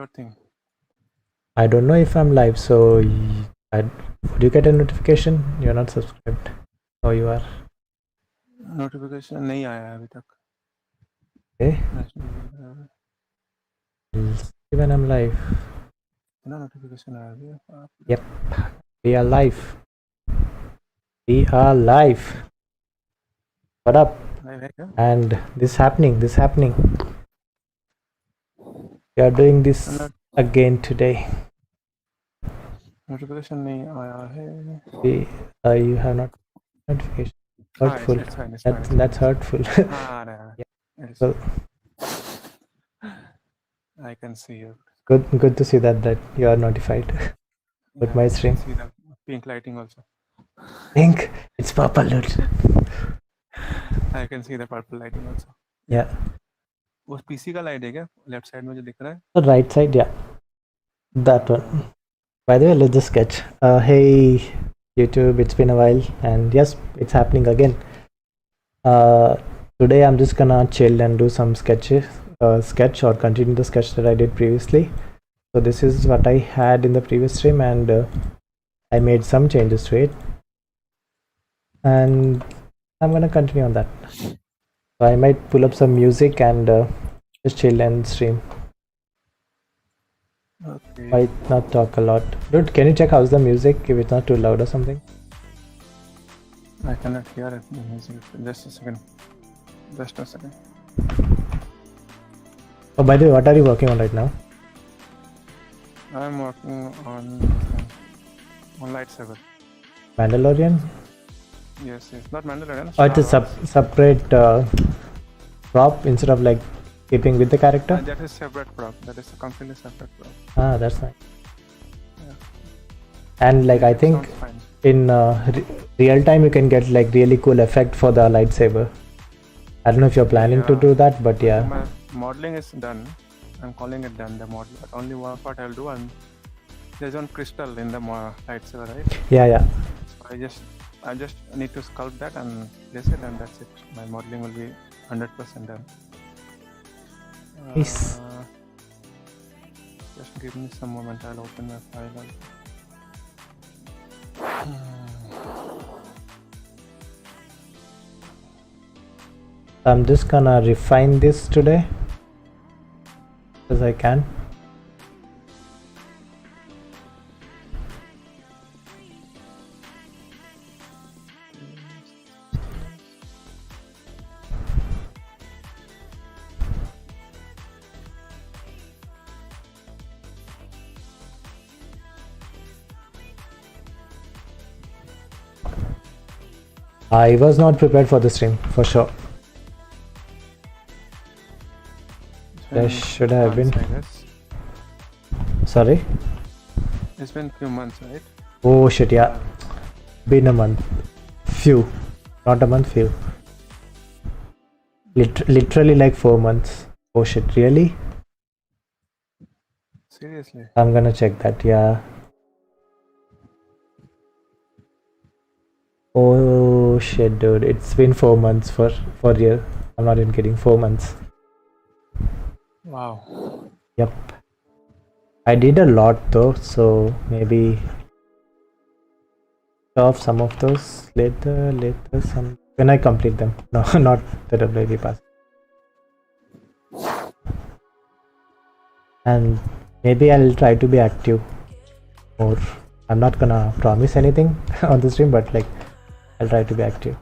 thing. I don't know if I'm live, so would you get a notification? You're not subscribed. Oh, you are. Notification नहीं आया है अभी तक. Okay. We'll see when I'm live. No notification आया अभी. Yep. We are live. We are live. What up? Live है क्या? And this happening. We are doing this again today. Notification नहीं आया है. You have not notification. Hurtful. It's fine. That's hurtful. Yeah. So, I can see you. Good to see that you are notified with my stream. I can see the pink lighting also. Pink? It's purple, dude. I can see the purple lighting also. Yeah. वो PC का light है क्या? Left side में जो दिख रहा है? The right side, yeah. That one. By the way, let's just sketch. Hey YouTube, it's been a while, and yes, it's happening again. Today I'm just gonna chill and do some sketch or continue the sketch that I did previously. So this is what I had in the previous stream, and I made some changes to it, and I'm gonna continue on that. So I might pull up some music and just chill and stream. Okay. Might not talk a lot. Dude, can you check how's the music, if it's not too loud or something? I cannot hear it. Just a second. Oh, by the way, what are you working on right now? I'm working on lightsaber. Mandalorian? Yes. Not Mandalorian. Oh, it's a separate prop instead of like keeping with the character? That is separate prop. That is a completely separate prop. Ah, that's nice. Yeah. And like I think in real time you can get like really cool effect for the lightsaber. I don't know if you're planning to do that, but yeah. My modeling is done. I'm calling it done, the model. But only one part I'll do, and there's one crystal in the lightsaber, right? Yeah. So I just need to sculpt that and place it, and that's it. My modeling will be 100% done. Nice. Just give me some moment. I'll open my file. I'm just gonna refine this today as I can. I was not prepared for the stream, for sure. There should have been. Sorry? It's been few months, right? Oh shit, yeah. Been a month. Few. Not a month, few. Literally like 4 months. Oh shit, really? Seriously? I'm gonna check that, yeah. Oh shit, dude. It's been 4 months for real. I'm not even kidding. 4 months. Wow. Yep. I did a lot though, so maybe show off some of those later some when I complete them. No, not the WAP pass. And maybe I'll try to be active more. I'm not gonna promise anything on the stream, but like I'll try to be active.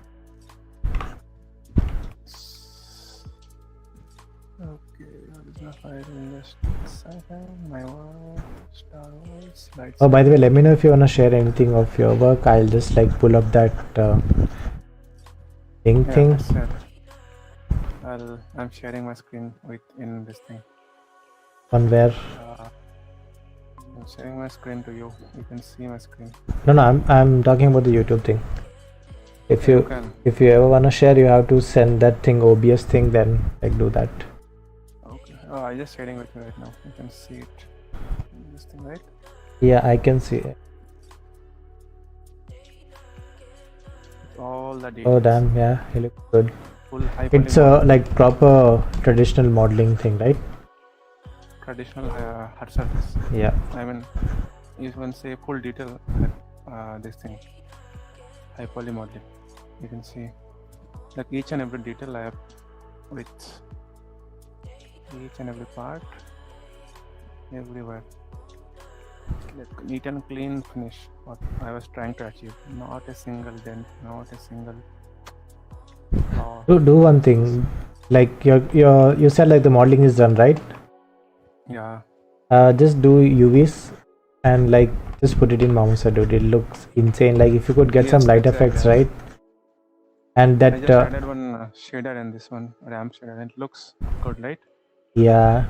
Oh, by the way, let me know if you wanna share anything of your work. I'll just like pull up that thing. I'm sharing my screen in this thing. On where? I'm sharing my screen to you. You can see my screen. No, I'm talking about the YouTube thing. If you ever wanna share, you have to send that thing, OBS thing, then like do that. Okay. Oh, I'm just sharing with you right now. You can see it. This thing, right? Yeah, I can see it. All the details. Oh damn, yeah, he looks good. Full It's like proper traditional modeling thing, right? traditional hard surface. Yeah. I mean, you can say full detail this thing, high poly modeling. You can see like each and every detail I have with each and every part, everywhere. Like neat and clean finish. What I was trying to achieve. Not a single dent, not a single flaw. Do one thing. Like you said like the modeling is done, right? Yeah. Just do UVs and like just put it in Mouser, dude. It looks insane. Like if you could get some light effects, right? And that I just added one shader and this one ramp shader, and it looks good, right? Yeah,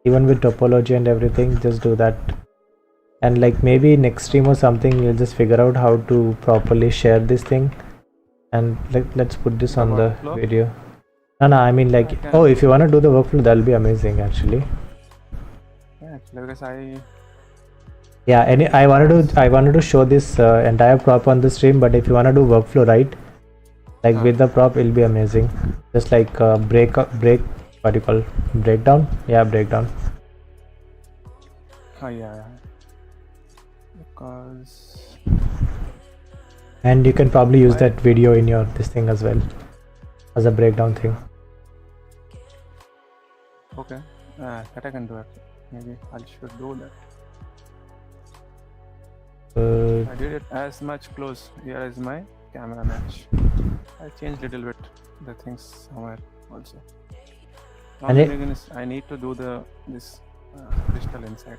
even with topology and everything, just do that. And like maybe next stream or something, you'll just figure out how to properly share this thing. And let's put this on the video. No, I mean like, oh, if you want to do the workflow, that'll be amazing actually. Yeah, actually, because yeah, I wanted to show this entire prop on the stream, but if you want to do workflow, right? Like with the prop, it'll be amazing. Just like break what do you call breakdown? Yeah, breakdown. Oh yeah, because. And you can probably use that video in your this thing as well as a breakdown thing. Okay, that I can do it. Maybe I should do that. I did it as much close. Here is my camera match. I changed little bit the things somewhere also. And I need to do this crystal inside.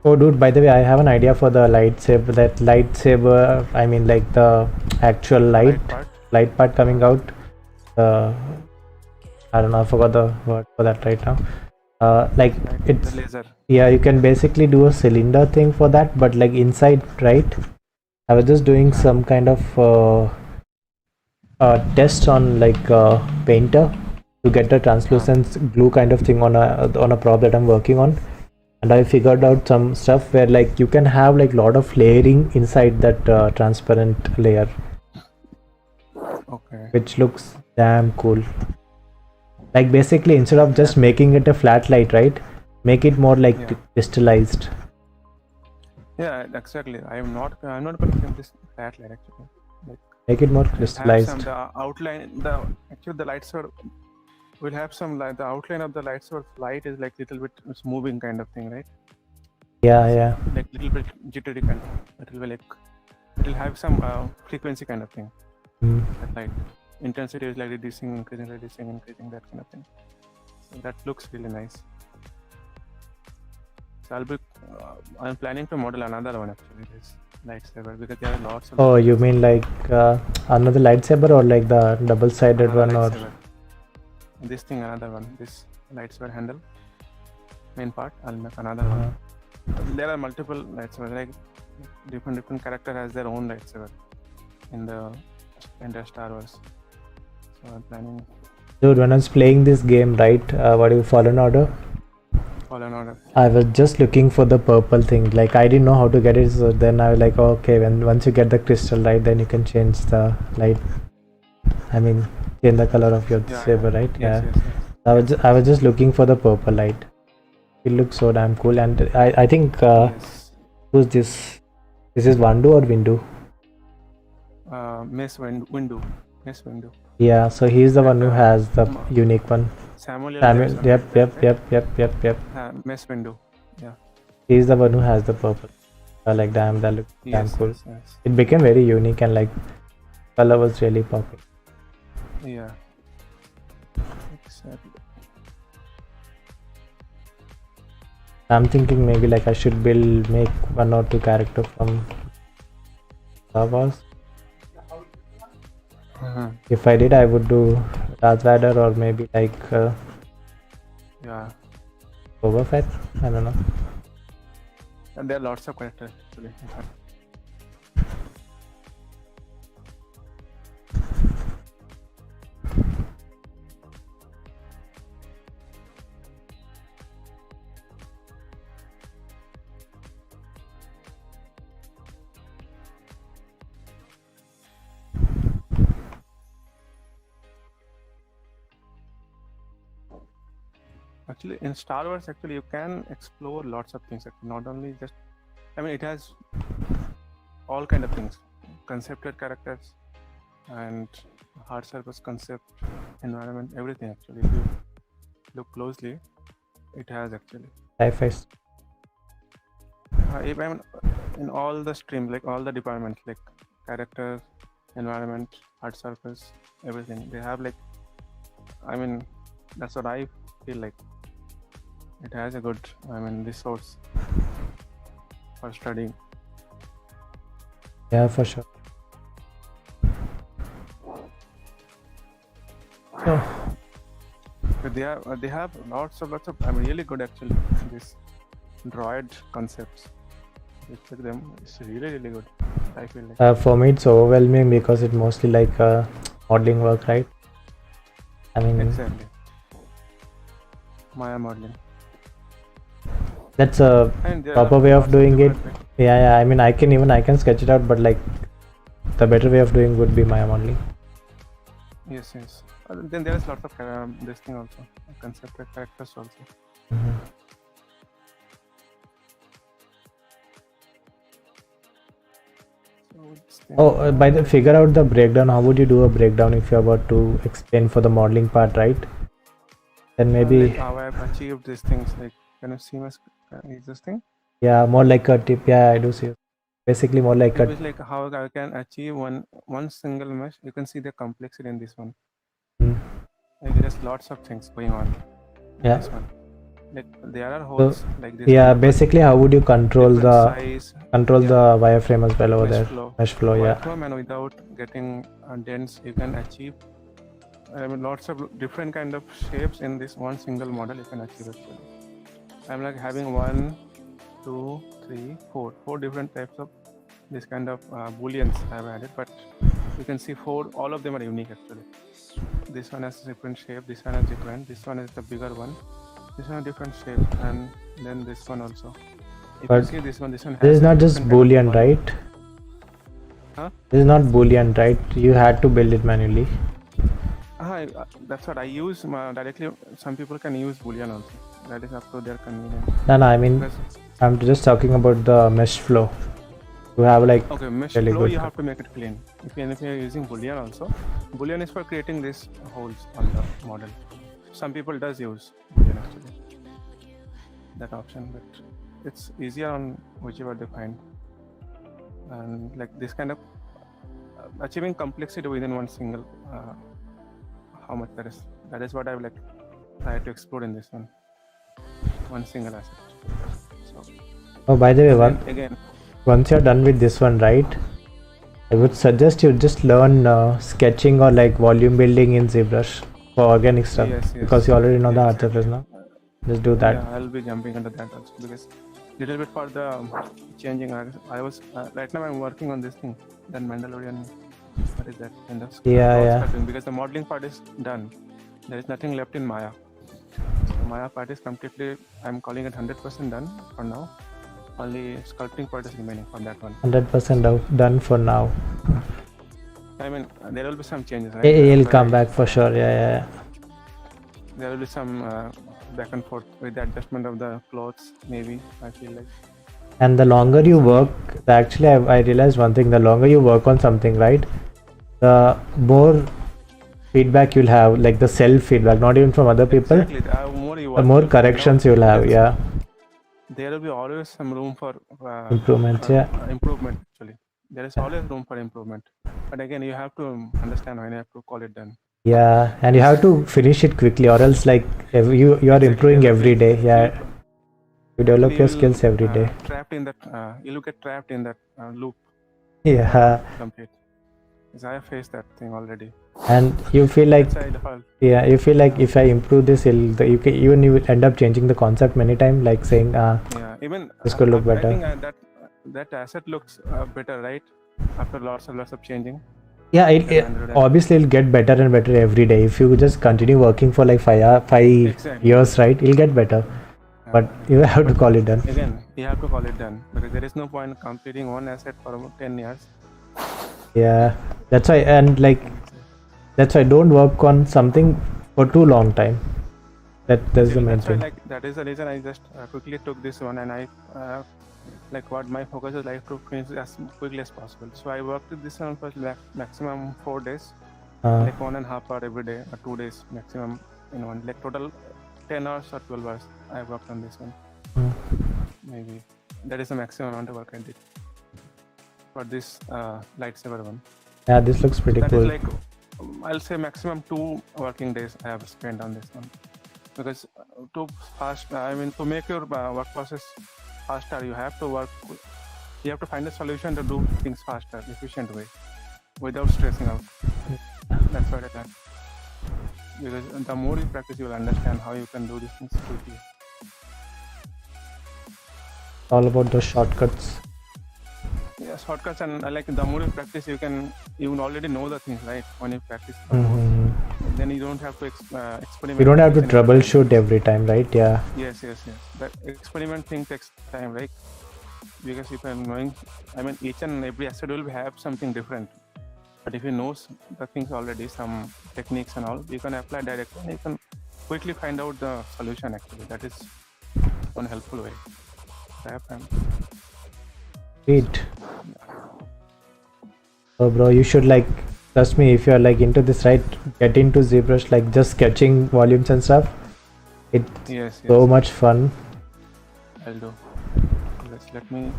Oh dude, by the way, I have an idea for the lightsaber. That lightsaber, I mean like the actual light part coming out. I don't know, I forgot the word for that right now. Like it's laser. Yeah, you can basically do a cylinder thing for that, but like inside, right? I was just doing some kind of test on like Painter to get a translucent glue kind of thing on a prop that I'm working on. And I figured out some stuff where like you can have like lot of layering inside that transparent layer. Okay. Which looks damn cool. Like basically instead of just making it a flat light, right? Make it more like crystallized. Yeah, exactly. I'm not going to film this flat light actually. Like, make it more crystallized. Have the outline, the light source will have some light. The outline of the light source light is like little bit moving kind of thing, right? Yeah. Like little bit jittery kind of. It will have some frequency kind of thing. That light intensity is like reducing, increasing, that kind of thing. So that looks really nice. So I'm planning to model another one actually, this lightsaber, because there are lots of. Oh, you mean like another lightsaber or like the double-sided one lightsaber. Or? This thing, another one. This lightsaber handle, main part. I'll make another one. There are multiple lightsabers. Like different character has their own lightsaber in the Star Wars. So I'm planning. Dude, when I was playing this game, right? What do you Fallen Order? Fallen Order. I was just looking for the purple thing. Like I didn't know how to get it, so then I was like, oh, okay, once you get the crystal light, then you can change the light. I mean, change the color of your saber, right? Yes. I was just looking for the purple light. It looks so damn cool, and I think who's this? This is Wandu or Windu? Mace Windu. Yeah, so he's the one who has the unique one. Samuel. Yep. Mace Windu. Yeah. He's the one who has the purple. Like damn, that looks damn cool. Yes. It became very unique and like color was really popping. Yeah. Exactly. I'm thinking maybe like I should make 1 or 2 characters from Star Wars. If I did, I would do Darth Vader or maybe like Boba Fett. I don't know. And there are lots of characters actually. actually in Star Wars, actually you can explore lots of things. Actually, not only just, I mean, it has all kind of things, concepted characters and hard surface concept, environment, everything. Actually, if you look closely, it has actually. Sci-fi. Even in all the stream, like all the departments, like character, environment, hard surface, everything. They have like, I mean, that's what I feel like. It has a good, I mean, resource for studying. Yeah, for sure. So, But they have lots of I mean, really good actually, these droid concepts. You check them, it's really good, I feel like. for me it's overwhelming because it's mostly like modeling work, right? I mean, Exactly. Maya modeling. that's a And there proper are way of lots doing it. different, like, Yeah, I mean, I can sketch it out, but like the better way of doing would be Maya modeling. yes. Then there is lots of this thing also, concepted characters also. Mhm. So this thing, Oh, by the figure out the breakdown. How would you do a breakdown if you're about to explain for the modeling part, right? Then maybe, like how I've achieved these things, like, can you see my is this thing? yeah, more like a tip. Yeah, I do see. Basically, more like It a is like how I can achieve one single mesh. You can see the complexity in this one. Mm. Like there's lots of things going on in Yeah. this one. Like there are holes like this. Yeah, basically, how would you control different the size, the wireframe as well over mesh there? flow. Mesh flow, yeah. Wireframe, and without getting dents, you can achieve. I mean, lots of different kind of shapes in this one single model. You can achieve actually. I'm like having 1, 2, 3, 4 different types of this kind of booleans I've added, but you can see all of them are unique actually. This one has a different shape, this one is different, this one is the bigger one, this one has different shape, and then this one also. If But you see this one has This is not just different kind of boolean, body. right? Huh? This is not boolean, right? You had to build it manually. That's what I use directly. Some people can use boolean also. That is up to their convenience. No, I mean, Because, I'm just talking about the mesh flow. You have like okay, mesh really flow good you have to make it clean. If you're using boolean also, boolean is for creating these holes on the model. Some people does use boolean actually, that option, but it's easier on whichever they find. And like this kind of achieving complexity within one single, how much that is what I would like try to explore in this one single asset. So, Oh, by the way, again, once you're done with this one, right? I would suggest you just learn sketching or like volume building in ZBrush for organic stuff, Yes, because you already know the hard exactly. surface now. Just do that. Yeah, I'll be jumping into that also because little bit for the changing. I was right now I'm working on this thing. Then Mandalorian, what is that? And the Yeah. because the modeling part is done. There is nothing left in Maya. So Maya part is completely. I'm calling it 100% done for now. Only sculpting part is remaining from that one. 100% done for now. I mean, there will be some changes. Right? It'll come back for sure. Yeah. There will be some back and forth with the adjustment of the clothes. Maybe I feel like. And the longer you work, actually, I realized one thing: the longer you work on something, right, the more feedback you'll have, like the self feedback, not even from other people. Exactly. The more corrections you'll have. Yeah. There will be always some room for Improvement. improvement actually. There is always room for improvement, but again you have to understand when you have to call it done. Yeah, and you have to finish it quickly, or else like you are improving every day. Yeah, you develop your skills every day. Trapped in that, you'll get trapped in that loop. Yeah, Complete. Because I have faced that thing already. and you feel like you feel like if I improve this, you will end up changing the concept many times, like saying even this could look better. I think that asset looks better, right? After lots of changing. Yeah, obviously it'll get better and better every day. If you just continue working for like 5 years, right, it'll get better. But you have to call it done. Again, you have to call it done because there is no point completing one asset for about 10 years. Yeah, that's why don't work on something for too long time. That's the main That's why, thing. like, that is the reason I just quickly took this one, and I like what my focus is like to finish as quickly as possible. So I worked with this one for maximum 4 days, like 1.5 hour every day, or 2 days maximum in one. Like total 10 hours or 12 hours I worked on this one. Maybe that is the maximum amount of work I did for this lightsaber one. Yeah, this looks pretty That cool. is like, I'll say maximum 2 working days I have spent on this one, because to make your work process faster, you have to find a solution to do things faster, efficient way, without stressing out. That's what I done. Because the more you practice, you will understand how you can do these things quickly. All about those shortcuts. Yeah, shortcuts, and like the more you practice, you already know the things, right? When you practice the more, then you don't have to experiment. You don't have to troubleshoot every time, right? Yeah. Yes. The experiment thing takes time, right? Because if I'm knowing, each and every asset will have something different. But if you know the things already, some techniques and all, you can apply directly, and you can quickly find out the solution. Actually, that is one helpful way. Great. So, bro, you should trust me, if you're into this, right? Get into ZBrush, just sketching volumes and stuff. It's so much fun. I'll do. Let me.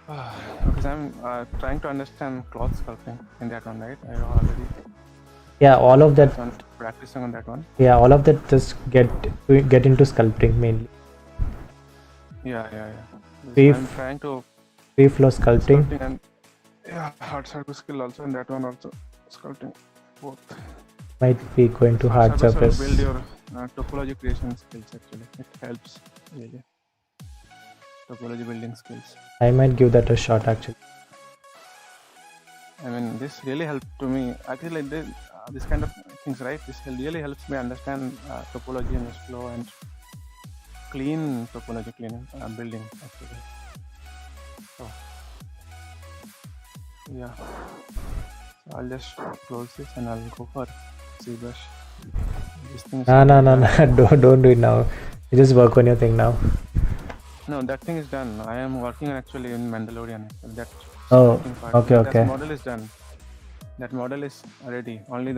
Because I'm trying to understand cloth sculpting in that one, right? I already. Yeah, all of that. Practicing on that one. Yeah, all of that. Just get into sculpting mainly. Yeah. I'm trying to. Free flow sculpting. And hard surface skill also, and that one also sculpting both. Might be going to hard surface. Build your topology creation skills. Actually, it helps really. Topology building skills. I might give that a shot actually. This really helped to me. Actually, this kind of things, right? This really helps me understand topology and flow and clean topology building actually. So yeah, so I'll just close this and I'll go for ZBrush. No, don't do it now. You just work on your thing now. No, that thing is done. I am working actually in Mandalorian. That okay. That model is done. That model is ready. Only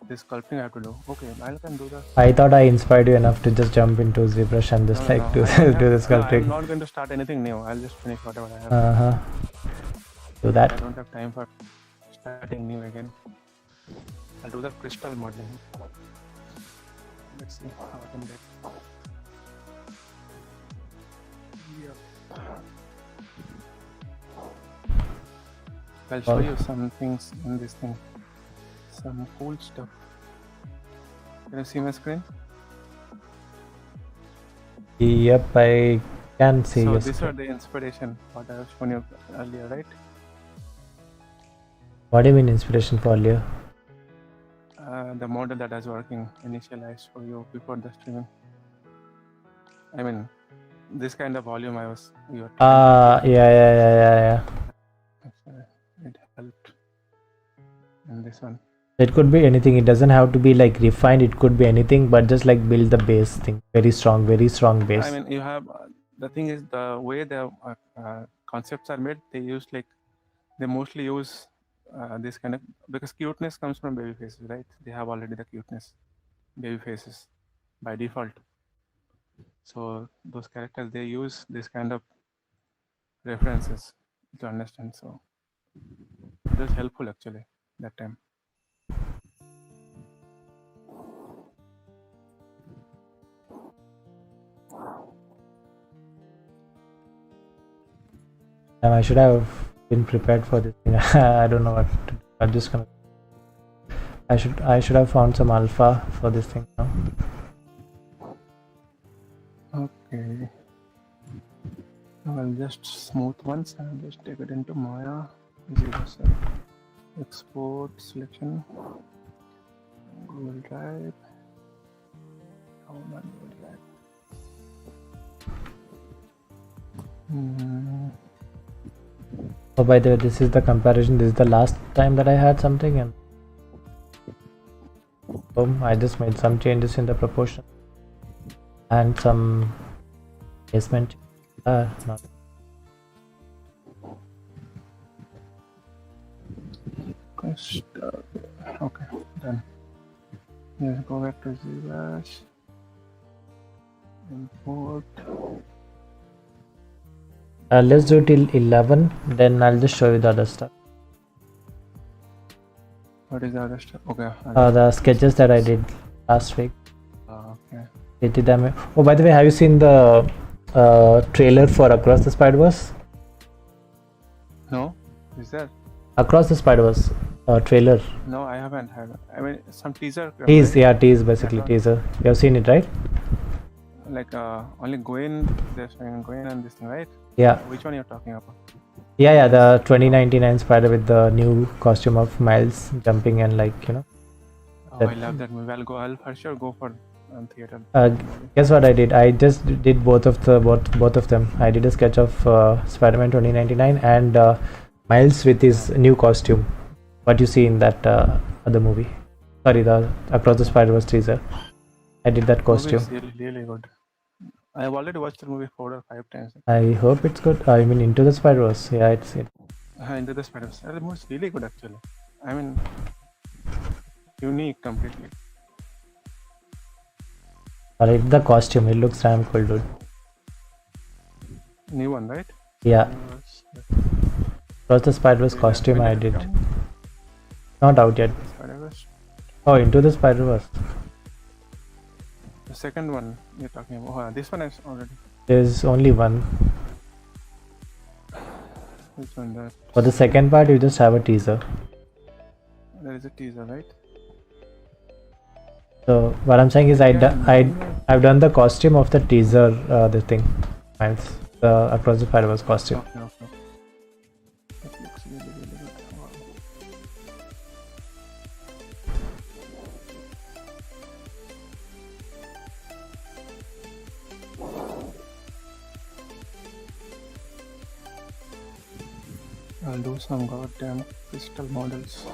this sculpting I have to do. Okay, I can do that. I thought I inspired you enough to just jump into ZBrush and just do the sculpting. I'm not going to start anything new. I'll just finish whatever I have. Do that. I don't have time for starting new again. I'll do the crystal modeling. Let's see how I can get. I'll show you some things in this thing. Some cool stuff. Can you see my screen? Yep, I can see. So these are the inspiration what I have shown you earlier, right? What do you mean inspiration for earlier? The model that was working initially, I show you before the streaming. This kind of volume yeah. It helped in this one. It could be anything. It doesn't have to be refined. It could be anything, but just build the base thing. Very strong base. You have the thing is the way the concepts are made. They mostly use this kind of, because cuteness comes from baby faces, right? They have already the cuteness baby faces by default. So those characters, they use this kind of references to understand. So it was helpful actually that time. I should have been prepared for this thing. I don't know what to do. I'm just gonna. I should have found some alpha for this thing now. Okay. I'll just smooth once and just take it into Maya. Export selection. Google Drive. Google Drive. Oh, by the way, this is the comparison. This is the last time that I had something, and home. I just made some changes in the proportion and some placement. Not Okay, done. Yeah, go back to ZBrush. Import. let's do till 11, then I'll just show you the other stuff. What is the other stuff? Okay. The sketches that I did last week. Okay. Did them. Oh, by the way, have you seen the trailer for Across the Spider-Verse? No? Is there? Across the Spider-Verse trailer. No, I haven't. I mean, some teaser. Tease, right? yeah, tease, basically teaser. You have seen it, right? Like only Gwen, they're showing Gwen and this thing, right? Yeah. Which one you're talking about? Yeah, the 2099 Spider with the new costume of Miles jumping and Oh, I love that movie. I'll for sure go for theater. Guess what I did? I just did both of them. I did a sketch of Spider-Man 2099 and Miles with his new costume. What you see in that other movie? Sorry, the Across the Spider-Verse teaser. I did that costume. Movie is really, really good. I have already watched the movie 4 or 5 times. I hope it's good. I mean, Into the Spider-Verse. Yeah, it's it. Into the Spider-Verse. The movie is really good, actually. I mean, unique completely. Alright, the costume. It looks damn cool, dude. New one, right? Yeah. Across the Spider-Verse costume I did. Not out yet. Spider-Verse. Oh, Into the Spider-Verse. The second one you're talking about. Oh, this one is already. There's only one. Which one? That. For the second part, you just have a teaser. There is a teaser, right? So what I'm saying is, I've done the costume of the teaser. The thing, Miles, the Across the Spider-Verse costume. Okay. It looks really, really good. Wow. I'll do some goddamn crystal models.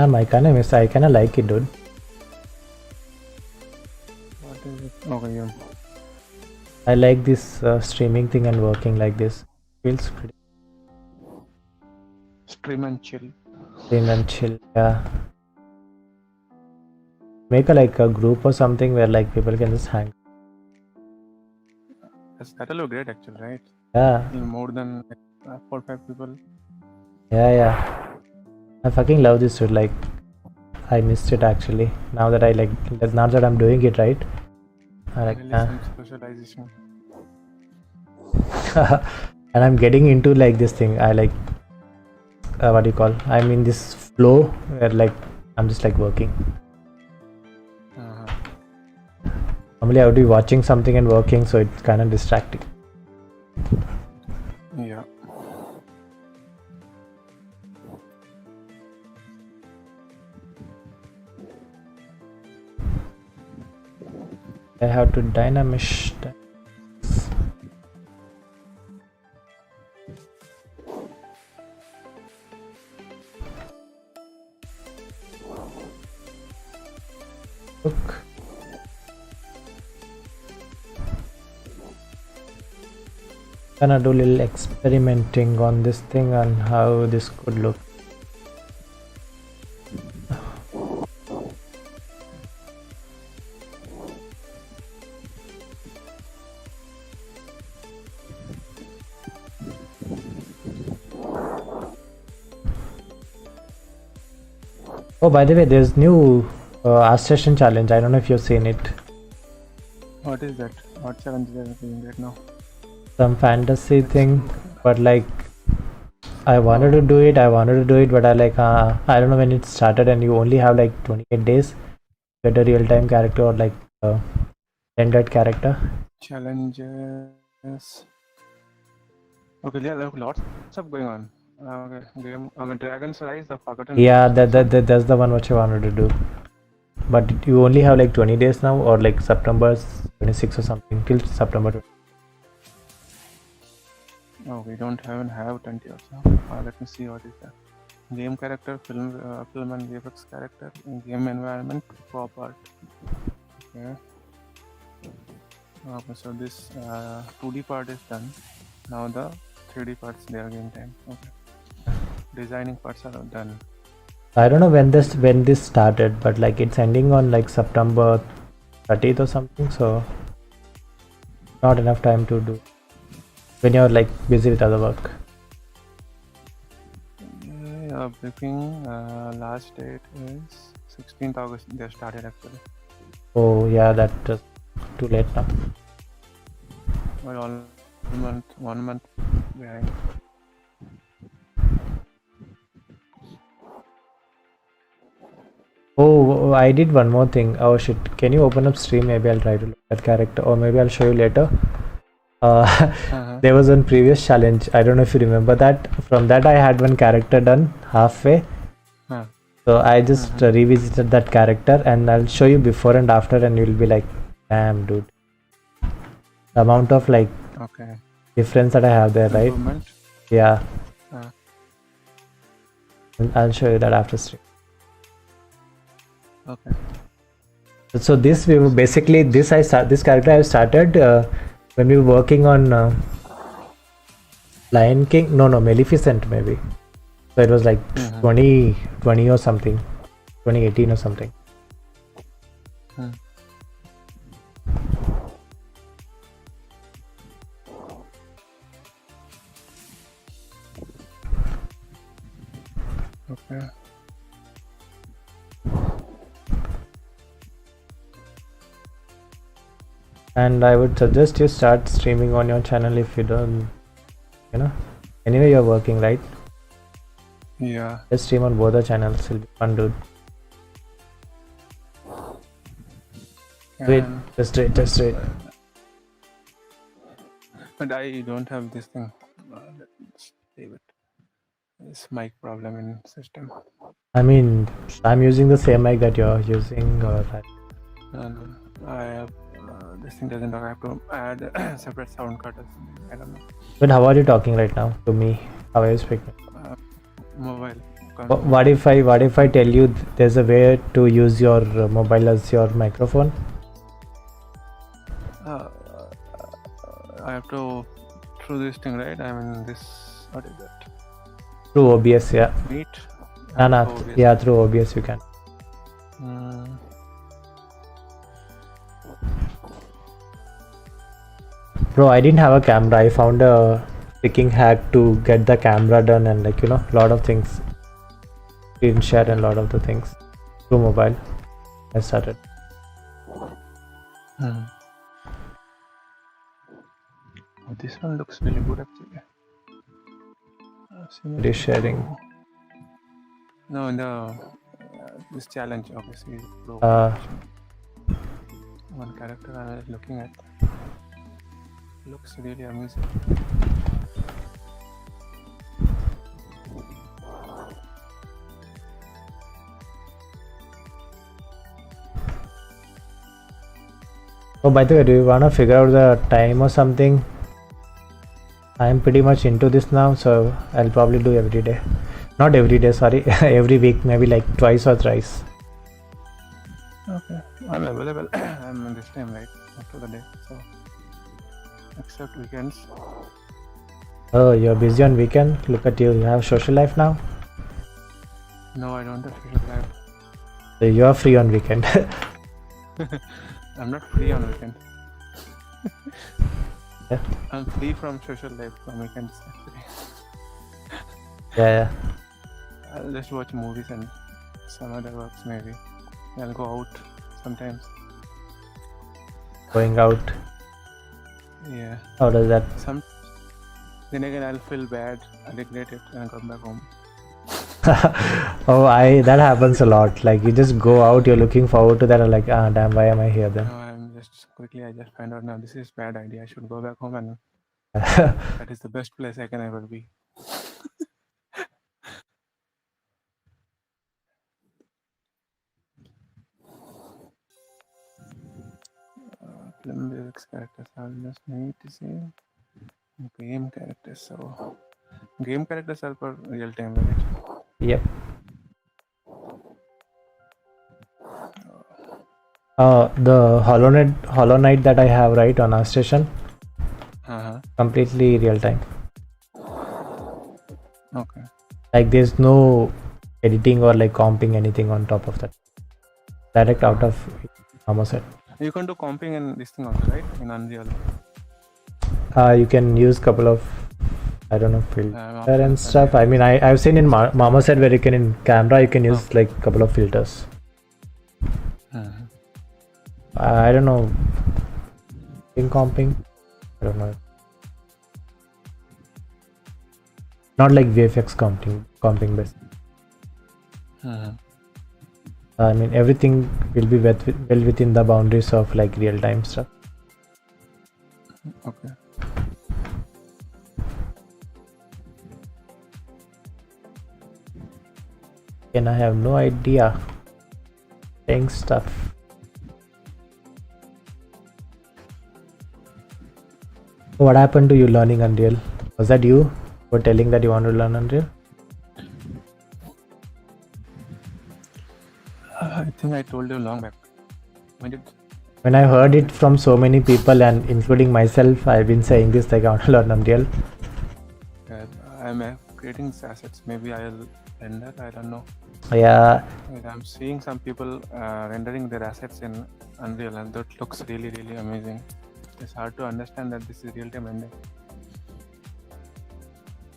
I kinda like it, dude. What is it? Okay, yeah. I like this streaming thing and working like this. Feels pretty Stream and chill. clean and chill. Yeah. Make a group or something where like people can just hang. That'll look great, actually, right? Yeah. More than 4 or 5 people. Yeah. I fucking love this dude. Like, I missed it actually. Now that I'm doing it right. I like. Really some socialization. And I'm getting into like this thing. I like. What do you call? I'm in this flow where like I'm just like working. Normally I would be watching something and working, so it's kind of distracting. Yeah. I have to dynamish that. Look. Gonna do a little experimenting on this thing and how this could look. Oh, by the way, there's new Ask Session challenge. I don't know if you've seen it. What is that? What challenge are you doing right now? Some fantasy thing, but like I wanted to do it, but I don't know when it started, and you only have like 28 days to get a real-time character or like rendered character. Challenges. Okay, there are lots of going on. Okay, Dragon's Rise, the Forgotten. Yeah, that's the one which I wanted to do. But you only have like 20 days now, or like September 26 or something, till September 20. Oh, we don't even have 20 or so. Let me see what is that. game character, film and VFX character, game environment, pop art. Okay. Okay, so this 2D part is done. Now the 3D parts they are game time. Okay. Designing parts are done. I don't know when this started, but like it's ending on like September 30th or something, so not enough time to do when you're like busy with other work. Yeah, briefing last date is 16th August. They started actually. Oh yeah, that is too late now. Well, all 1 month behind. Oh, I did one more thing. Oh shit, can you open up stream? Maybe I'll try to look at that character, or maybe I'll show you later. There was one previous challenge. I don't know if you remember that. From that, I had one character done halfway. Huh. So I just revisited that character, and I'll show you before and after, and you'll be like, "Damn, dude!" The amount of like difference that I have there, right? Improvement. Yeah. I'll show you that after stream. Okay. So this we were basically this character I started when we were working on Lion King. No, Maleficent maybe. So it was like 2020 or something, 2018 or something. Okay. And I would suggest you start streaming on your channel if you don't, anyway you're working, right? Yeah. Just stream on both the channels. It'll be fun, dude. Wait, just wait. But I don't have this thing. Let's save it. This mic problem in system. I mean, I'm using the same mic that you're using, or No, I have this thing doesn't work. I have to add a separate sound card or something. I don't know. But how are you talking right now to me? How are you speaking? Mobile. What if I tell you there's a way to use your mobile as your microphone? I have to through this thing, right? I mean this. What is that? Through OBS, yeah. Meet. Yeah, through OBS you can. Bro, I didn't have a camera. I found a freaking hack to get the camera done, and like a lot of things. Screen share and a lot of the things through mobile. I started. Oh, this one looks really good actually. It is sharing. No, in this challenge, obviously. One character I was looking at looks really amazing. Oh, by the way, do you wanna figure out the time or something? I'm pretty much into this now, so I'll probably do every day. Not every day, sorry, every week, maybe like twice or thrice. Okay, I'm available. I'm on this time, right, after the day, so except weekends. Oh, you're busy on weekend? Look at you, you have social life now? No, I don't have social life. So you're free on weekend. I'm not free on weekend. Yeah. I'm free from social life on weekends actually. Yeah. I'll just watch movies and some other works maybe. I'll go out sometimes. Going out. Yeah. How does that? Then again, I'll feel bad. I'll regret it and come back home. Oh, that happens a lot. Like you just go out, you're looking forward to that, and like, damn, why am I here then? No, I just find out now this is bad idea. I should go back home, and that is the best place I can ever be. Film lyrics characters are just need to see game characters. So game characters are for real time, right? Yep. The Hollow Knight that I have right on our station, completely real time. Okay. Like there's no editing or like comping anything on top of that. Direct out of Mamo set. You can do comping in this thing also, right? In Unreal. You can use couple of, I don't know, filter options and stuff. I mean, I've seen in Mamo set where you can in camera you can use like couple of filters. I don't know. In comping, I don't know. Not like VFX comping based. I mean, everything will be well within the boundaries of like real time stuff. Okay. And I have no idea. Saying stuff. What happened to you learning Unreal? Was that you who were telling that you want to learn Unreal? I think I told you long back. When I heard it from so many people and including myself, I've been saying this like I want to learn Unreal. I'm creating assets. Maybe I'll render. I don't know. Yeah. I'm seeing some people rendering their assets in Unreal, and that looks really, really amazing. It's hard to understand that this is real-time rendering.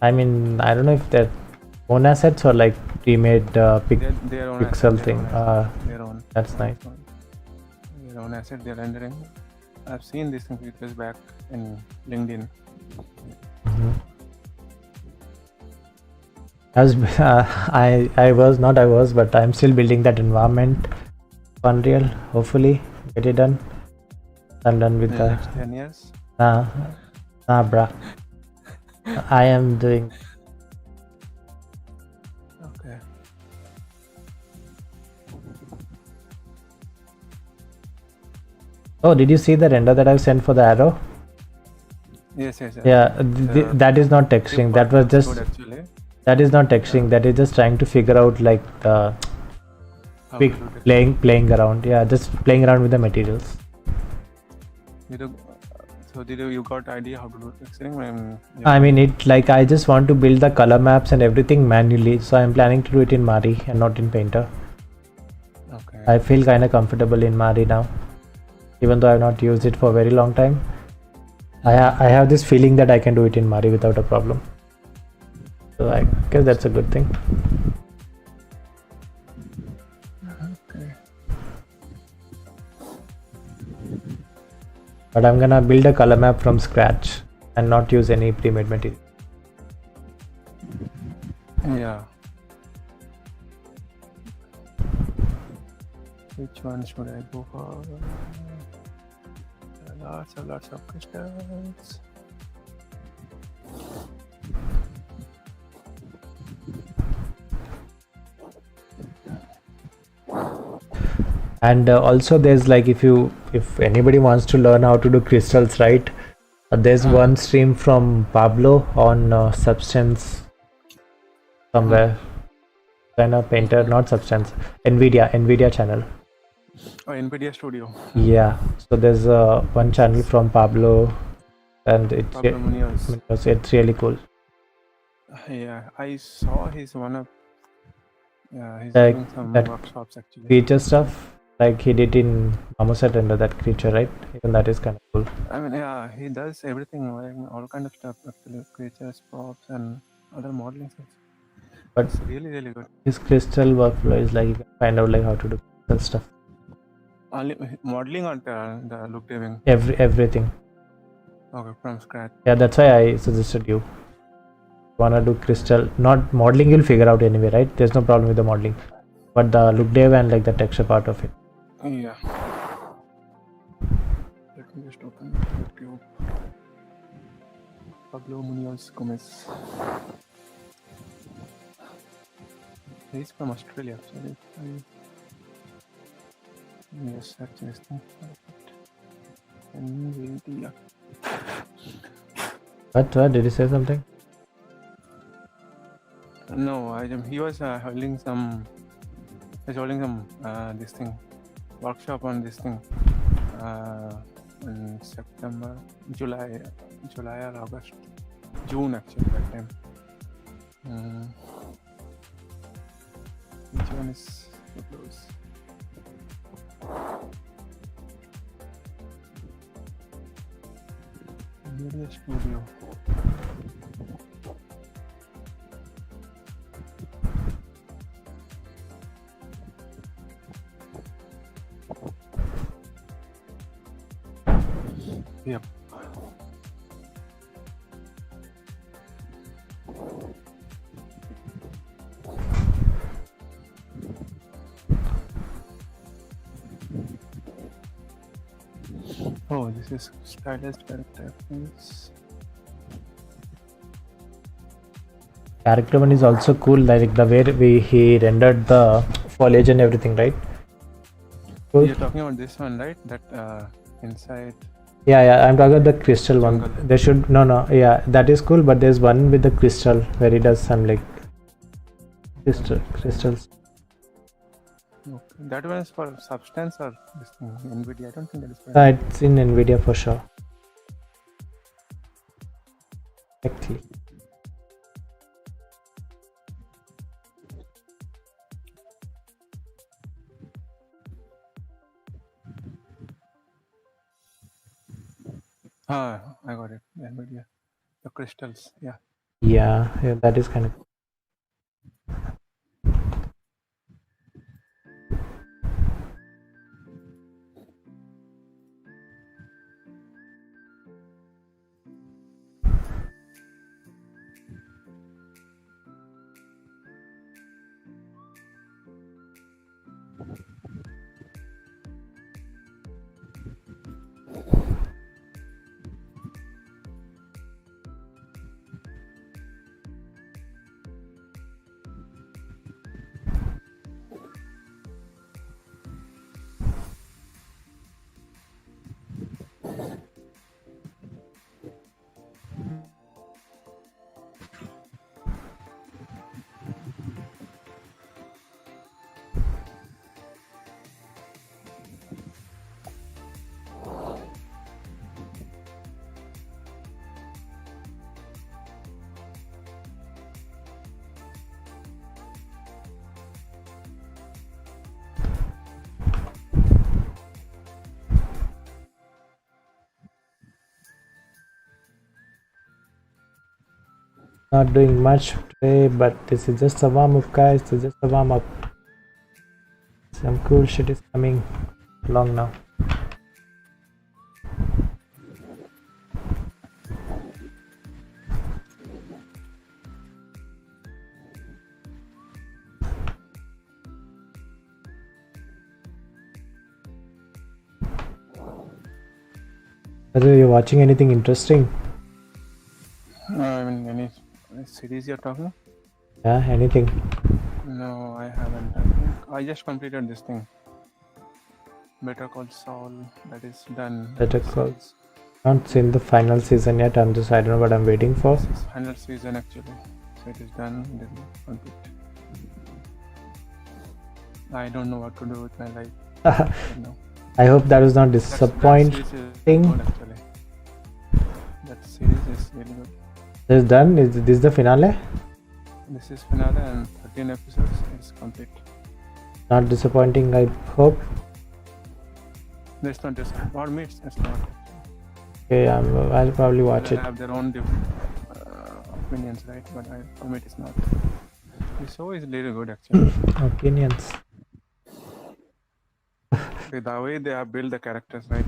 I mean, I don't know if they're own assets or like pre-made their own pixel asset, thing. Their own. That's nice. Their own asset they're rendering. I've seen these things back in LinkedIn. I was, but I'm still building that environment. Unreal, hopefully get it done. I'm done with the next 10 years. Bruh. I am doing. Okay. Oh, did you see the render that I've sent for the arrow? Yes. Yeah, that is not texturing. That was just. That is not texturing. That is just trying to figure out like the playing around. Yeah, just playing around with the materials. So did you got idea how to do texturing? I mean, it like I just want to build the color maps and everything manually. So I'm planning to do it in Mari and not in Painter. Okay. I feel kind of comfortable in Mari now, even though I've not used it for a very long time. I have this feeling that I can do it in Mari without a problem. So I guess that's a good thing. Okay. But I'm gonna build a color map from scratch and not use any pre-made material. Yeah. Which one should I go for? Lots of crystals. And also there's like if anybody wants to learn how to do crystals, right, there's one stream from Pablo on Substance somewhere. Kind of Painter, not Substance, Nvidia channel. Oh, Nvidia Studio. Yeah, so there's one channel from Pablo and it's really cool. Yeah, I saw he's one of he's doing some workshops actually. Creature stuff like he did in Amoset under that creature, right? Even that is kind of cool. I mean, yeah, he does everything, like all kind of stuff actually, creatures, props, and other modeling stuff. But it's really, really good. His crystal workflow is like you can find out like how to do crystal stuff. Only modeling or the look giving? Everything. Okay, from scratch. Yeah, that's why I suggested you. Wanna do crystal, not modeling, you'll figure out anyway, right? There's no problem with the modeling, but the look dev and like the texture part of it. Yeah. Let me just open YouTube. Pablo Munoz Gomez. He's from Australia, actually. Yes, actually. NVIDIA. What? Did you say something? No, he was holding some. He's holding some this thing workshop on this thing in September, July or August, June actually that time. Which one is so close? Media Studio. Yep. Oh, this is stylized character. Character one is also cool, like the way he rendered the foliage and everything, right? Cool. You're talking about this one, right? That inside. Yeah, I'm talking about the crystal Jungle. one. There should yeah, that is cool, but there's one with the crystal where he does some like crystals. Okay. That one is for Substance or this thing, NVIDIA. I don't think that is for It's in NVIDIA for sure. Exactly. I got it. NVIDIA. The crystals. Yeah. Yeah, that is kind of. Not doing much today, but this is just a warm up, guys. This is just a warm up. Some cool shit is coming along now. Whether you're watching anything interesting? I mean, any series you're talking? Yeah, anything. No, I haven't. I think I just completed this thing. Better Call Saul. That is done. Better Call. Not seen the final season yet. I don't know what I'm waiting for. This is final season actually. So it is done. It is complete. I don't know what to do with my life. No. I hope that was not disappointing. That series is good, actually. That series is really good. It's done. Is this the finale? This is finale and 13 episodes is complete. Not disappointing, I hope. That's not disappointing. For me, it's not. Okay, I'll probably watch They it. have their own opinions, right? But for me, it's not. The show is really good, actually. Opinions. The way they have built the characters, right?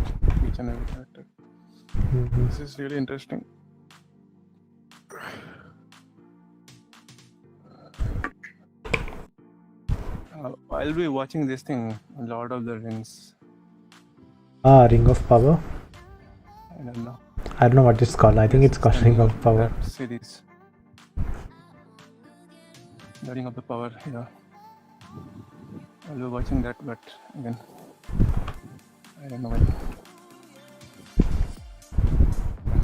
Each and every character. This is really interesting. I'll be watching this thing, Lord of the Rings. Ring of Power. I don't know. I don't know what it's called. I think it's called Ring of Power. That series. The Ring of the Power, yeah. I'll be watching that, but again, I don't know when.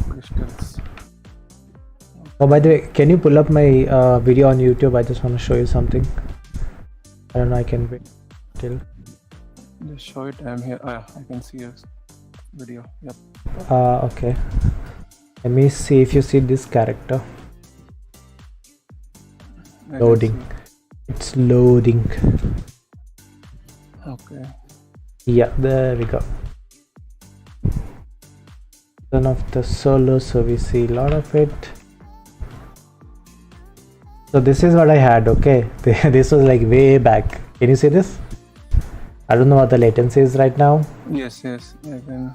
Crystals. Oh, by the way, can you pull up my video on YouTube? I just want to show you something. I don't know, I can wait till. Just show it. I'm here. I can see your video. Yep. Okay. Let me see if you see this character. Loading. It's loading. Okay. Yeah, there we go. One of the solo, so we see a lot of it. So this is what I had, okay. This was like way back. Can you see this? I don't know what the latency is right now. Yes, I can.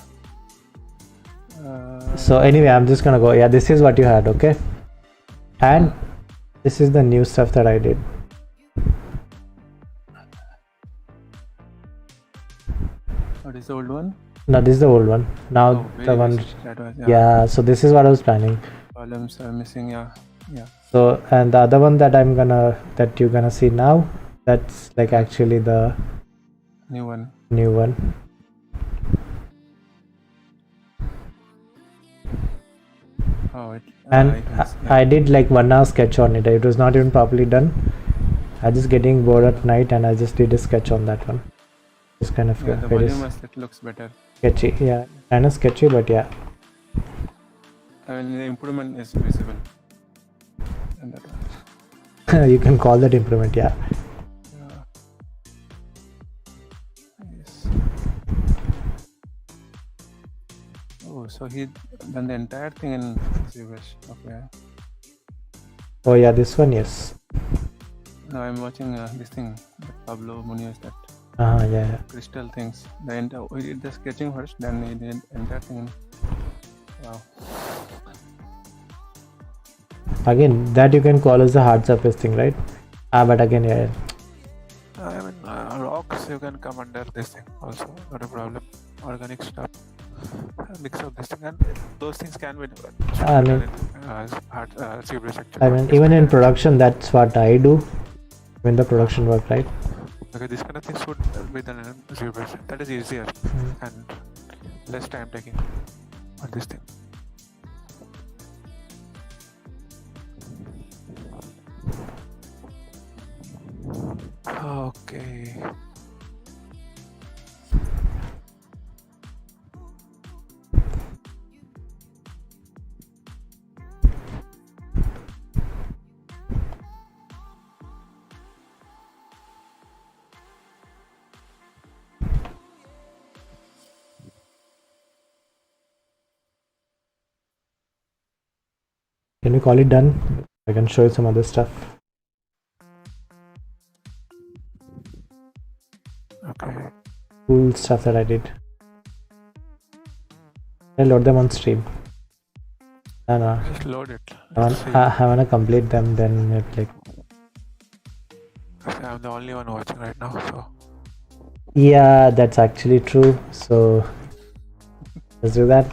So anyway, I'm just gonna go. Yeah, this is what you had, okay. And this is the new stuff that I did. What is the old one? No, this is the old one. Now the one. That was, yeah. So this is what I was planning. Columns are missing. Yeah. So and the other one that you're gonna see now, that's like actually the new one. Oh, and I did like 1 hour sketch on it. It was not even properly done. I just getting bored at night and I just did a sketch on that one. Just kind of the volume aspect looks better. Sketchy, yeah, kind of sketchy, but yeah. I mean, the improvement is visible. And that one. You can call that improvement, yeah. Yes. Oh, so he done the entire thing in ZBrush. Okay. Oh yeah, this one, yes. Now I'm watching this thing, Pablo Munoz, that yeah. crystal things. We did the sketching first, then we did entire thing. Wow. Again, that you can call as the hard surface thing, right? But again, yeah. I mean, rocks you can come under this thing also, not a problem. Organic stuff, mix of this thing, and those things can be done. I mean, ZBrush actually. I mean, even in production, that's what I do. When the production work, right? Okay, this kind of things would be done in ZBrush. That is easier and less time taking on this thing. Okay. Can we call it done? I can show you some other stuff. Okay. Cool stuff that I did. I load them on stream. No. Just load it. I wanna complete them, then it like. I'm the only one watching right now, so. Yeah, that's actually true. So let's do that.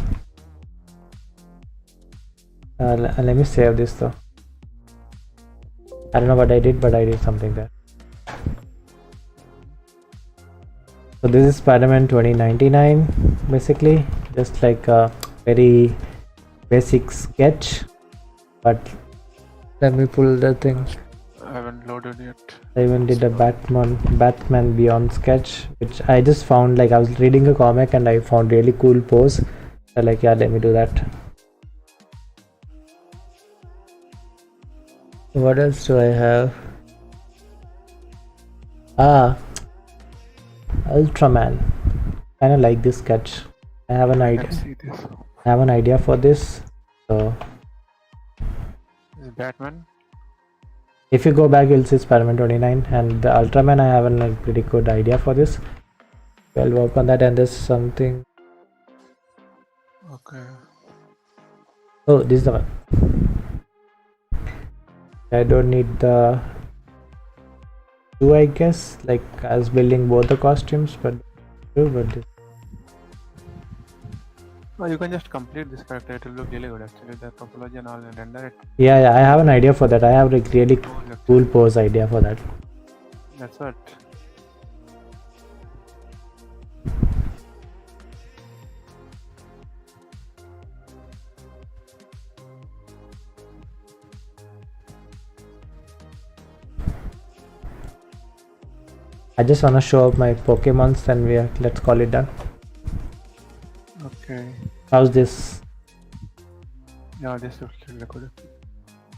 Let me save this though. I don't know what I did, but I did something there. So this is Spider-Man 2099, basically just like a very basic sketch, but let me pull the thing. I haven't loaded yet. I even did a Batman Beyond sketch, which I just found, like I was reading a comic and I found really cool pose. So like, yeah, let me do that. What else do I have? Ultraman. Kind of like this sketch. I have an idea. I have an idea for this. So is it Batman? If you go back, you'll see Spider-Man 29 and the Ultraman. I have a pretty good idea for this. I'll work on that. And there's something. Okay. Oh, this is the one. I don't need the two, I guess. Like I was building both the costumes, but this. Oh, you can just complete this character. It will look really good actually. The topology and all, and render it. Yeah, I have an idea for that. I have like really cool pose idea for that. That's what. I just want to show up my Pokemons, then let's call it done. Okay. How's this? Yeah, this looks really good.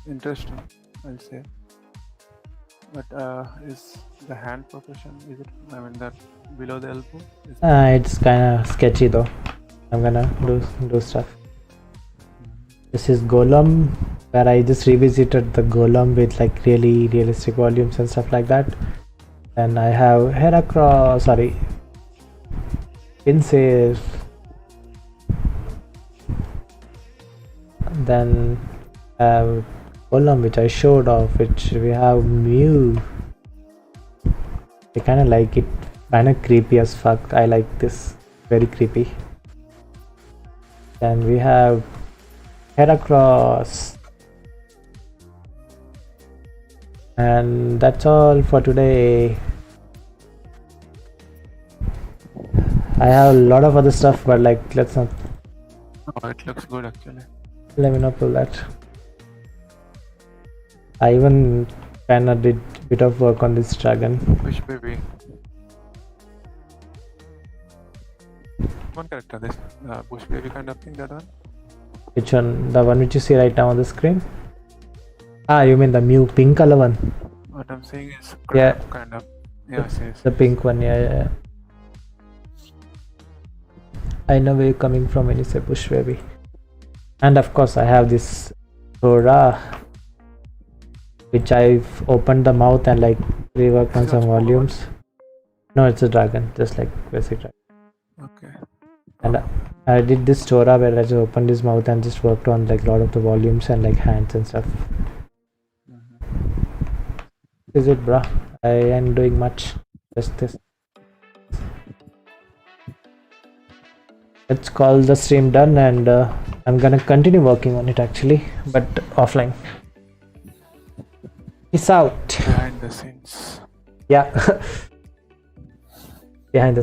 Interesting, I'll say. But is the hand proportion, is it, I mean, that below the elbow? It's kind of sketchy though. I'm gonna do stuff. This is Golem, where I just revisited the Golem with like really realistic volumes and stuff like that. And I have Heracross, sorry, Pinsir. Then Golem, which I showed off, which we have Mew. I kind of like it, kind of creepy as fuck. I like this, very creepy. Then we have Heracross. And that's all for today. I have a lot of other stuff, but like, let's not. Oh, it looks good actually. Let me not pull that. I even kind of did a bit of work on this dragon. Bush baby. One character, this bush baby kind of thing, that one? Which one? The one which you see right now on the screen? Ah, you mean the Mew pink color one? What I'm saying is Yeah. kind of. Yes, yes. The pink one, yeah. I know where you're coming from when you say bush baby. And of course I have this Sora, which I've opened the mouth and like reworked on some volumes. No, it's a dragon, just like basic dragon. Okay. And I did this Sora where I just opened his mouth and just worked on like a lot of the volumes and like hands and stuff. Is it, bruh? I ain't doing much, just this. Let's call the stream done, and I'm gonna continue working on it actually, but offline. Peace out. Behind the scenes. Yeah. Behind the scenes.